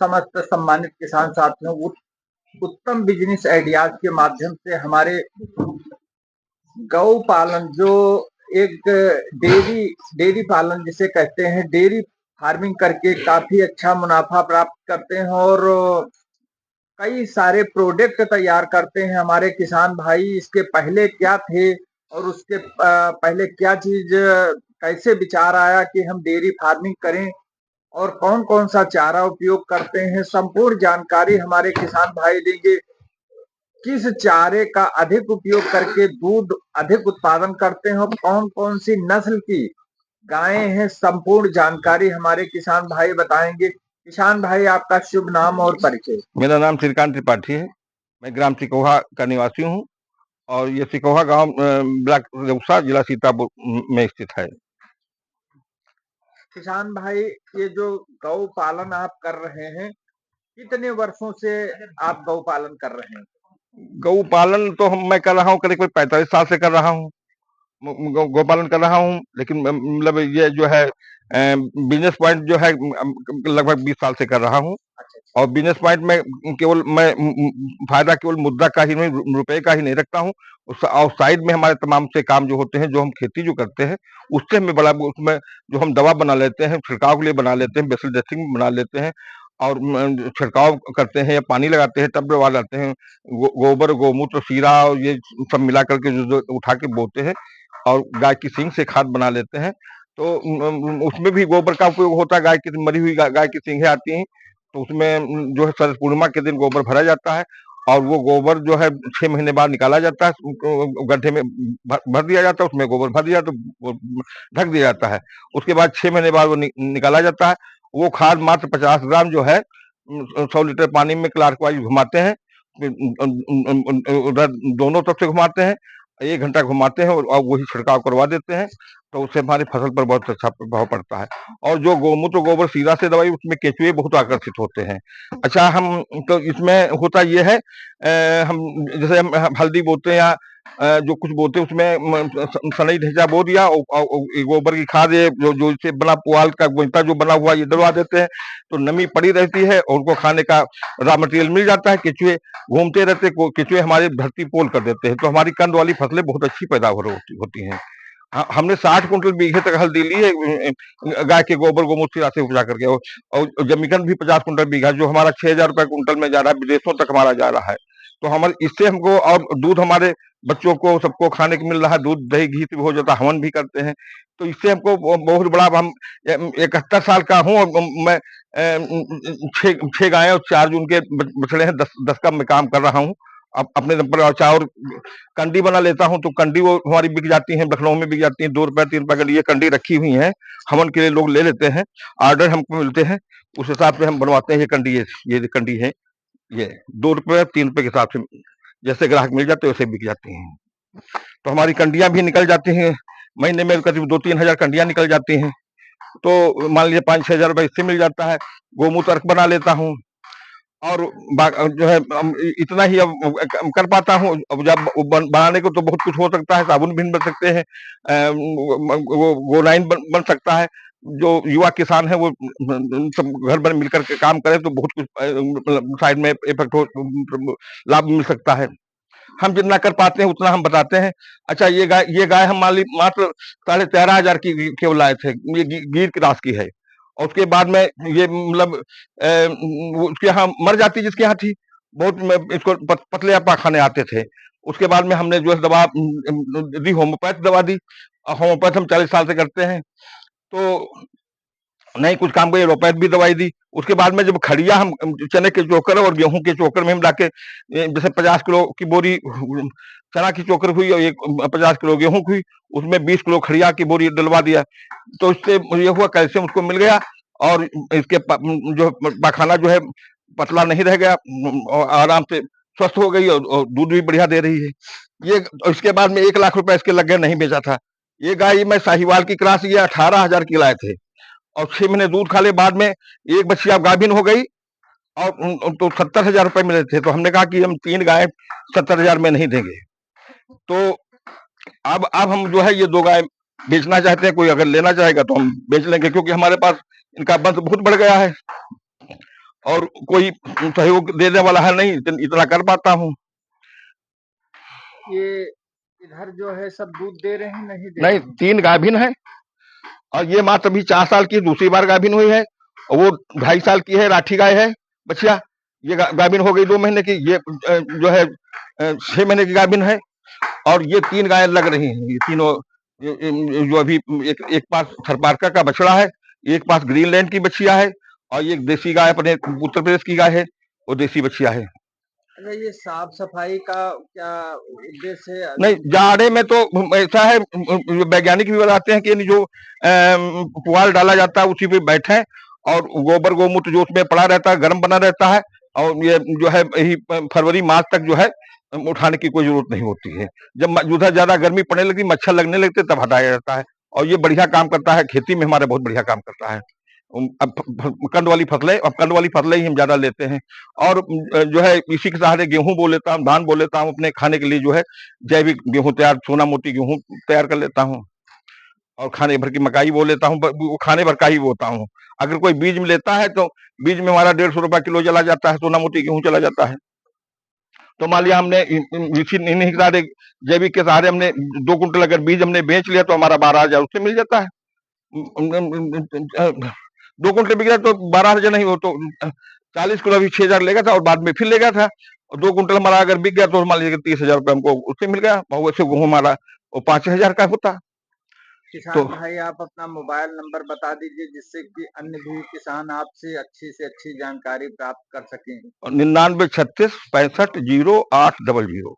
समस्त सम्मानित किसान साथियों, उत्तम बिजनेस आइडियाज के माध्यम से हमारे गौ पालन जो एक डेयरी डेयरी पालन जिसे कहते हैं, डेयरी फार्मिंग करके काफी अच्छा मुनाफा प्राप्त करते हैं और कई सारे प्रोडक्ट तैयार करते हैं हमारे किसान भाई। इसके पहले क्या थे और उसके पहले क्या चीज, कैसे विचार आया कि हम डेयरी फार्मिंग करें और कौन कौन सा चारा उपयोग करते हैं, संपूर्ण जानकारी हमारे किसान भाई देंगे। किस चारे का अधिक उपयोग करके दूध अधिक उत्पादन करते हैं और कौन कौन सी नस्ल की गायें हैं, संपूर्ण जानकारी हमारे किसान भाई बताएंगे। किसान भाई, आपका शुभ नाम और परिचय। मेरा नाम श्रीकांत त्रिपाठी है। मैं ग्राम सिकोहा का निवासी हूँ और ये सिकोहा गांव ब्लॉक रेउसा जिला सीतापुर में स्थित है। किसान भाई, ये जो गौ पालन आप कर रहे हैं, कितने वर्षों से आप गौ पालन कर रहे हैं? गौ पालन तो मैं कर रहा हूँ, करीब 45 साल से कर रहा हूँ। गौपालन कर रहा हूँ, लेकिन मतलब ये जो है बिजनेस पॉइंट जो है लगभग 20 साल से कर रहा हूँ। और बिजनेस पॉइंट में केवल मैं फायदा केवल मुद्रा का ही नहीं, रुपए का ही नहीं रखता हूँ। और साइड में हमारे तमाम से काम जो होते हैं, जो हम खेती जो करते हैं, उससे हमें बड़ा, उसमें जो हम दवा बना लेते हैं, छिड़काव के लिए बना लेते हैं, बेसल ड्रेसिंग बना लेते हैं और छिड़काव करते हैं या पानी लगाते हैं, तब दवा लाते हैं। गोबर, गोमूत्र, सीरा और ये सब मिला करके जो उठा के बोते हैं और गाय की सींग से खाद बना लेते हैं। तो उसमें भी गोबर का उपयोग होता है। गाय की मरी हुई गाय की सींगें आती हैं, तो उसमें जो है शरद पूर्णिमा के दिन गोबर भरा जाता है और वो गोबर जो है 6 महीने बाद निकाला जाता है, गड्ढे में भर दिया जाता है, उसमें गोबर भर दिया तो ढक दिया जाता है। उसके बाद 6 महीने बाद वो निकाला जाता है। वो खाद मात्र 50 ग्राम जो है 100 लीटर पानी में क्लॉकवाइज घुमाते हैं, उधर दोनों तरफ से घुमाते हैं, 1 घंटा घुमाते हैं और वही छिड़काव करवा देते हैं। तो उससे हमारी फसल पर बहुत अच्छा प्रभाव पड़ता है। और जो गोमूत्र गोबर सीरा से दवाई, उसमें केंचुए बहुत आकर्षित होते हैं। अच्छा, हम तो इसमें होता ये है, हम जैसे हम हल्दी बोते हैं या जो कुछ बोते हैं, उसमें सनई ढेंचा बो दिया और गोबर की खाद, ये जो इससे बना पुआल का गोइठा जो बना हुआ, ये डलवा देते हैं, तो नमी पड़ी रहती है और उनको खाने का रॉ मटेरियल मिल जाता है। केंचुए घूमते रहते, केंचुए हमारी धरती पोल कर देते हैं, तो हमारी कंद वाली फसलें बहुत अच्छी पैदावार होती हैं। हमने 60 कुंटल बीघे तक हल्दी ली है गाय के गोबर गोमूत्र से उपजा करके, और जमीकंद भी 50 कुंटल बीघा, जो हमारा 6,000 रुपए कुंटल में जा रहा है, विदेशों तक हमारा जा रहा है। तो हमारे इससे हमको, और दूध हमारे बच्चों को सबको खाने को मिल रहा है, दूध दही घी से भी हो जाता है, हवन भी करते हैं। तो इससे हमको बहुत बड़ा, हम 71 साल का हूँ और मैं 6 गायें और 4 जून के बछड़े हैं, 10 का मैं काम कर रहा हूँ अपने दम पर। और कंडी बना लेता हूँ, तो कंडी वो हमारी बिक जाती है, लखनऊ में बिक जाती है 2 रुपए 3 रुपए के लिए कंडी रखी हुई है। हवन के लिए लोग ले लेते हैं, ऑर्डर हमको मिलते हैं, उस हिसाब से हम बनवाते हैं। ये कंडी, ये कंडी है, ये 2 रुपए 3 रुपए के हिसाब से जैसे ग्राहक मिल जाते हैं वैसे बिक जाती हैं। तो हमारी कंडियां भी निकल जाती हैं, महीने में करीब 2-3 हजार कंडियां निकल जाती हैं। तो मान लीजिए 5-6 हजार रुपए इससे मिल जाता है। गोमूत्र अर्क बना लेता हूँ और जो है इतना ही अब कर पाता हूँ। अब जब बनाने को तो बहुत कुछ हो सकता है, साबुन भी बन सकते हैं, वो गोलाइन बन सकता है। जो युवा किसान है वो सब घर भर मिलकर के काम करे तो बहुत कुछ साइड में इफेक्ट हो, लाभ मिल सकता है। हम जितना कर पाते हैं उतना हम बताते हैं। अच्छा, ये गाय हम मात्र 13,500 की केवल लाए थे। ये गिर की रास की है और उसके बाद में ये मतलब उसके यहाँ मर जाती, जिसके यहाँ थी बहुत, इसको पतले पाखाने आते थे। उसके बाद में हमने जो है दवा दी, होम्योपैथ दवा दी। होम्योपैथ हम 40 साल से करते हैं, तो नहीं कुछ काम को एलोपैथ भी दवाई दी। उसके बाद में जब खड़िया हम चने के चोकर और गेहूं के चोकर में हम लाके, जैसे 50 किलो की बोरी चना की चोकर हुई और 50 किलो गेहूं की हुई, उसमें 20 किलो खड़िया की बोरी डलवा दिया। तो इससे ये हुआ, कैल्शियम उसको मिल गया और इसके जो पाखाना जो है पतला नहीं रह गया और आराम से स्वस्थ हो गई और दूध भी बढ़िया दे रही है। ये इसके बाद में 1 लाख रुपए इसके लग गए, नहीं बेचा था। ये गाय मैं साहिवाल की क्रॉस, ये 18,000 की लाए थे और 6 महीने दूध खा ले, बाद में एक बच्ची अब गाभिन हो गई और तो 70,000 रुपए मिले थे। तो हमने कहा कि हम 3 गाय 70,000 में नहीं देंगे। तो अब हम जो है ये 2 गाय बेचना चाहते हैं। कोई अगर लेना चाहेगा तो हम बेच लेंगे, क्योंकि हमारे पास इनका वंश बहुत बढ़ गया है। और कोई सहयोग देने वाला है नहीं, इतना कर पाता हूँ। ये इधर जो है सब दूध दे रहे हैं, नहीं दे नहीं, रहे हैं? 3 गाभिन है और ये माँ तभी 4 साल की दूसरी बार गाभिन हुई है और वो 2.5 साल की है, राठी गाय है बछिया। ये गाभिन हो गई 2 महीने की। ये जो है 6 महीने की गाभिन है और ये 3 गायें लग रही हैं। ये तीनों जो अभी एक पास थरपारका का बछड़ा है, एक पास ग्रीनलैंड की बछिया है और एक देसी गाय अपने उत्तर प्रदेश की गाय है, वो देसी बछिया है। अच्छा, ये साफ सफाई का क्या उद्देश्य है? नहीं, जाड़े में तो ऐसा है, वैज्ञानिक भी बताते हैं कि जो पुआल डाला जाता है उसी पे बैठे और गोबर गोमूत्र जो उसमें पड़ा रहता है गर्म बना रहता है और ये जो है यही फरवरी मार्च तक जो है उठाने की कोई जरूरत नहीं होती है। जब उधर ज्यादा गर्मी पड़ने लगती, मच्छर लगने लगते, तब हटाया जाता है और ये बढ़िया काम करता है, खेती में हमारे बहुत बढ़िया काम करता है। अब कंद वाली फसलें ही हम ज्यादा लेते हैं और जो है इसी के सहारे गेहूं बो लेता हूँ, धान बो लेता हूँ, अपने खाने के लिए जो है जैविक गेहूं तैयार, सोना मोटी गेहूं तैयार कर लेता हूँ और खाने भर की मकाई बो लेता हूँ। वो खाने भर का ही बोता हूँ। अगर कोई बीज में लेता है तो बीज में हमारा 150 रुपया किलो चला जाता है, सोना मोटी गेहूं चला जाता है। तो मान लिया हमने इन्हीं के सहारे, जैविक के सहारे हमने 2 कुंटल अगर बीज हमने बेच लिया तो हमारा 12,000 उससे मिल जाता है। 2 कुंटल बिक गया तो 12,000 नहीं, वो तो 40 किलो अभी 6,000 लेगा था और बाद में फिर ले गया था और 2 कुंटल हमारा अगर बिक गया तो मान लीजिए 30,000 रुपये हमको उससे मिल गया और वैसे गेहूं हमारा वो 5,000 का होता। किसान तो भाई, आप अपना मोबाइल नंबर बता दीजिए जिससे कि अन्य भी किसान आपसे अच्छी से अच्छी जानकारी प्राप्त कर सकें। 99 36 65 08 00।